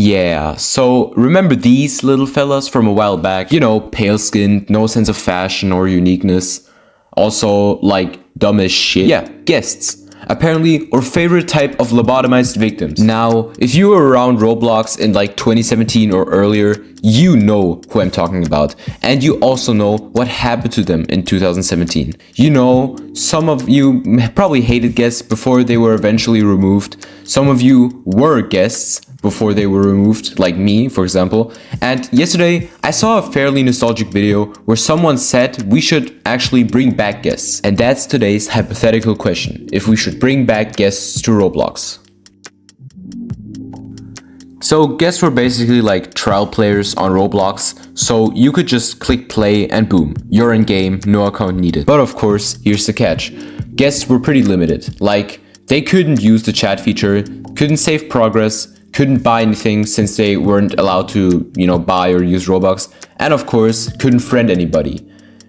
Yeah, so remember these little fellas from a while back? You know, pale-skinned, no sense of fashion or uniqueness. Also, like, dumb as shit. Yeah, guests. Apparently, our favorite type of lobotomized victims. Now, if you were around Roblox in like 2017 or earlier, you know who I'm talking about. And you also know what happened to them in 2017. You know, some of you probably hated guests before they were eventually removed. Some of you were guests before they were removed, like me, for example. And yesterday, I saw a fairly nostalgic video where someone said we should actually bring back guests. And that's today's hypothetical question, if we should bring back guests to Roblox. So guests were basically like trial players on Roblox, so you could just click play and boom, you're in game, no account needed. But of course, here's the catch. Guests were pretty limited, like they couldn't use the chat feature, couldn't save progress, couldn't buy anything since they weren't allowed to, buy or use Robux, and of course, couldn't friend anybody.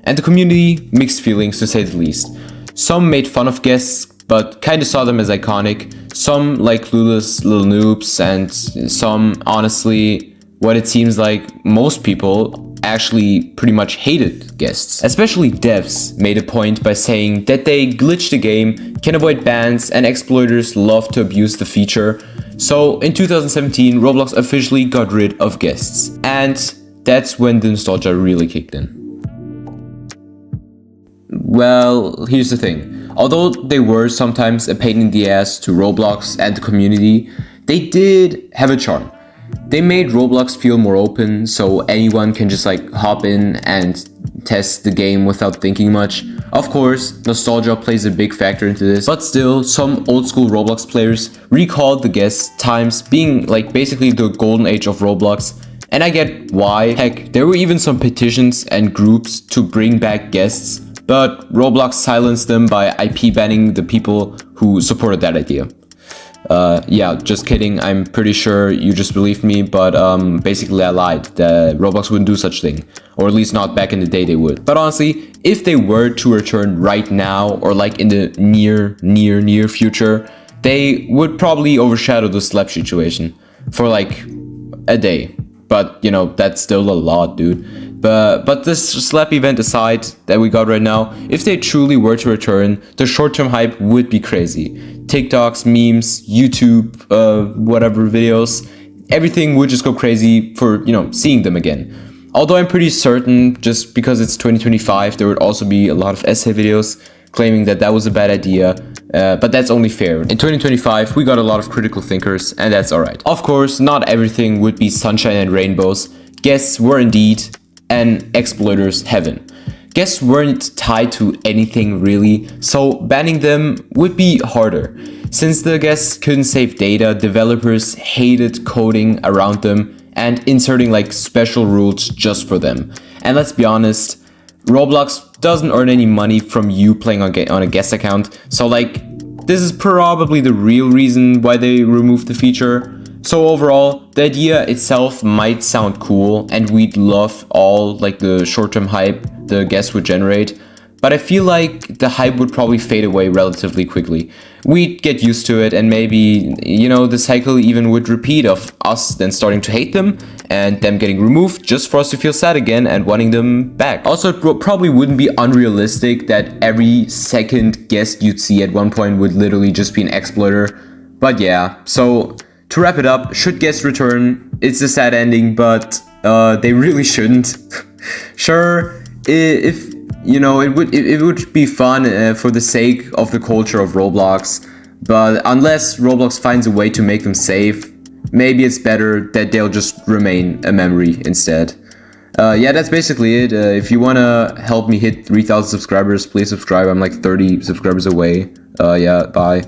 And the community, mixed feelings to say the least. Some made fun of guests, but kinda saw them as iconic. Some like clueless little noobs, and some, honestly, what it seems like most people actually pretty much hated guests. Especially devs made a point by saying that they glitch the game, can avoid bans, and exploiters love to abuse the feature. So in 2017, Roblox officially got rid of guests. And that's when the nostalgia really kicked in. Well, here's the thing. Although they were sometimes a pain in the ass to Roblox and the community, they did have a charm. They made Roblox feel more open, so anyone can just hop in and test the game without thinking much. Of course, nostalgia plays a big factor into this, but still, some old school Roblox players recalled the guest times being basically the golden age of Roblox. And I get why. Heck, there were even some petitions and groups to bring back guests, but Roblox silenced them by IP banning the people who supported that idea. Yeah, just kidding. I'm pretty sure you just believed me, but basically I lied. That Roblox wouldn't do such thing, or at least not back in the day they would. But honestly, if they were to return right now, or in the near future, they would probably overshadow the slap situation for a day. But that's still a lot, dude. But this slap event aside that we got right now, if they truly were to return, the short-term hype would be crazy. TikToks, memes, YouTube, whatever videos, everything would just go crazy for, seeing them again. Although I'm pretty certain, just because it's 2025, there would also be a lot of essay videos claiming that that was a bad idea. But that's only fair. In 2025, we got a lot of critical thinkers, and that's alright. Of course, not everything would be sunshine and rainbows. Guests were indeed an exploiter's heaven. Guests weren't tied to anything really, so banning them would be harder. Since the guests couldn't save data, developers hated coding around them and inserting special rules just for them. And let's be honest, Roblox doesn't earn any money from you playing on a guest account, so this is probably the real reason why they removed the feature. So overall, the idea itself might sound cool, and we'd love all the short-term hype the guests would generate, but I feel like the hype would probably fade away relatively quickly. We'd get used to it, and maybe, the cycle even would repeat of us then starting to hate them, and them getting removed just for us to feel sad again and wanting them back. Also, it probably wouldn't be unrealistic that every second guest you'd see at one point would literally just be an exploiter. But yeah, so to wrap it up, should guests return? It's a sad ending, but they really shouldn't. Sure, if it would be fun for the sake of the culture of Roblox, but unless Roblox finds a way to make them safe, maybe it's better that they'll just remain a memory instead. Yeah, that's basically it. If you wanna help me hit 3,000 subscribers, please subscribe. I'm 30 subscribers away. Yeah, bye.